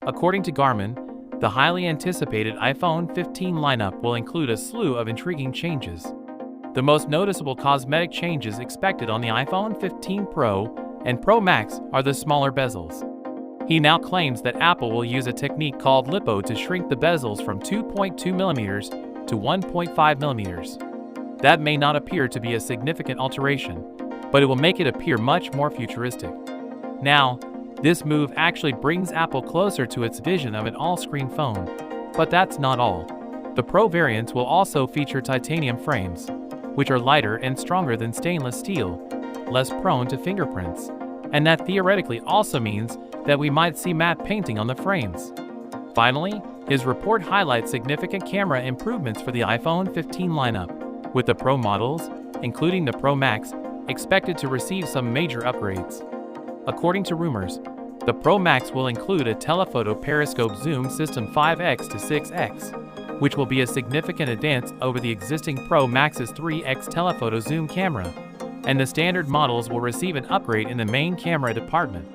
According to Garmin, the highly anticipated iPhone 15 lineup will include a slew of intriguing changes. The most noticeable cosmetic changes expected on the iPhone 15 Pro and Pro Max are the smaller bezels. He now claims that Apple will use a technique called lipo to shrink the bezels from 2.2mm to 1.5mm. That may not appear to be a significant alteration, but it will make it appear much more futuristic. Now, this move actually brings Apple closer to its vision of an all-screen phone. But that's not all. The Pro variants will also feature titanium frames, which are lighter and stronger than stainless steel, less prone to fingerprints, and that theoretically also means that we might see matte painting on the frames. Finally, his report highlights significant camera improvements for the iPhone 15 lineup, with the Pro models, including the Pro Max, expected to receive some major upgrades. According to rumors, the Pro Max will include a telephoto periscope zoom system 5x to 6x, which will be a significant advance over the existing Pro Max's 3x telephoto zoom camera, and the standard models will receive an upgrade in the main camera department.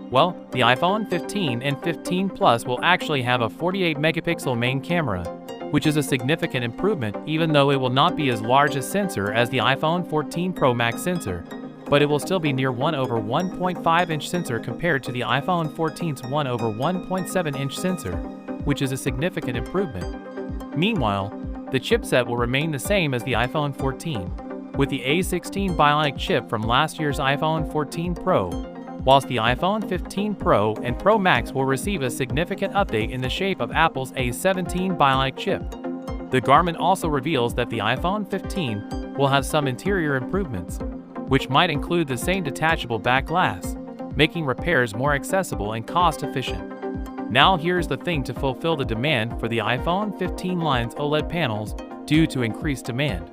Well, the iPhone 15 and 15 Plus will actually have a 48-megapixel main camera, which is a significant improvement even though it will not be as large a sensor as the iPhone 14 Pro Max sensor, but it will still be near 1/1.5-inch sensor compared to the iPhone 14's 1/1.7-inch sensor, which is a significant improvement. Meanwhile, the chipset will remain the same as the iPhone 14, with the A16 Bionic chip from last year's iPhone 14 Pro, whilst the iPhone 15 Pro and Pro Max will receive a significant update in the shape of Apple's A17 Bionic chip. The Garmin also reveals that the iPhone 15 will have some interior improvements, which might include the same detachable back glass, making repairs more accessible and cost-efficient. Now here's the thing to fulfill the demand for the iPhone 15 line's OLED panels due to increased demand.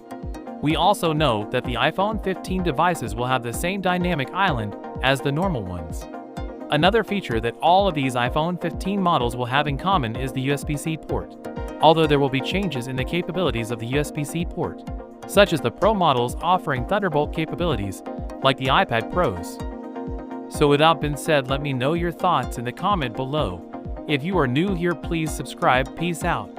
We also know that the iPhone 15 devices will have the same dynamic island as the normal ones. Another feature that all of these iPhone 15 models will have in common is the USB-C port, although there will be changes in the capabilities of the USB-C port, such as the Pro models offering Thunderbolt capabilities, like the iPad Pros. So with that being said, let me know your thoughts in the comment below. If you are new here, please subscribe. Peace out.